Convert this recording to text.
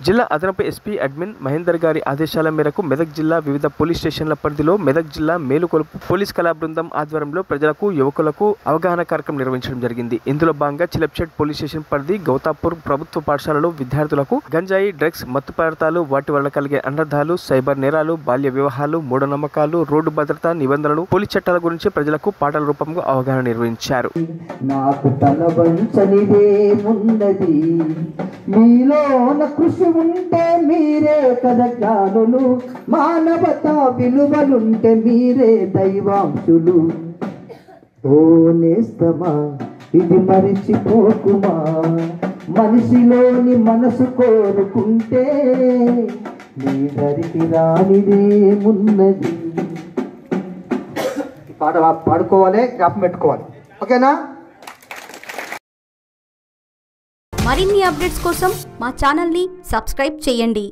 జిల్లా అదనపు SP admin Mahender గారి ఆదేశాల మేరకు మెదక్ జిల్లా వివిధ పోలీస్ స్టేషన్ల పరిధిలో మెదక్ జిల్లా మేలుకొలుపు పోలీస్ కళా బృందం ఆధ్వర్యంలో ప్రజలకు యువకులకు అవగాహన కార్యక్రమం నిర్వహించడం జరిగింది. ఇందులో భాగంగా చిలప్చెట్ పోలీస్ స్టేషన్ పరిధి గౌతాపూర్ ప్రభుత్వ పాఠశాలలో విద్యార్థులకు గంజాయి, డ్రగ్స్, మత్తు పదార్థాలు, వాటి వల్ల కలిగే అనర్థాలు, సైబర్ నేరాలు, బాల్య వివాహాలు, మూఢనమ్మకాలు, రోడ్డు భద్రతా నిబంధనలు, పోలీస్ చట్టాల గురించి ప్రజలకు పాటల రూపంలో అవగాహన నిర్వహించారు. నాకు తలవంచనిదే ఉన్నది, మీలోన కృషి ఉంటే మీరే కదా జ్ఞానులు, మానవతా విలువలుంటే మీరే దైవాంశులు. ఓ నేస్తమా ఇది మరిచిపోకుమా, మనిషిలోని మనసు కోరుకుంటే నీ దరికి రానిదేమున్నది. పాట పాడుకోవాలి, జ్ఞాపకం పెట్టుకోవాలి. ఓకేనా? మరిన్ని అప్డేట్స్ కోసం మా ఛానల్ని సబ్స్క్రైబ్ చేయండి.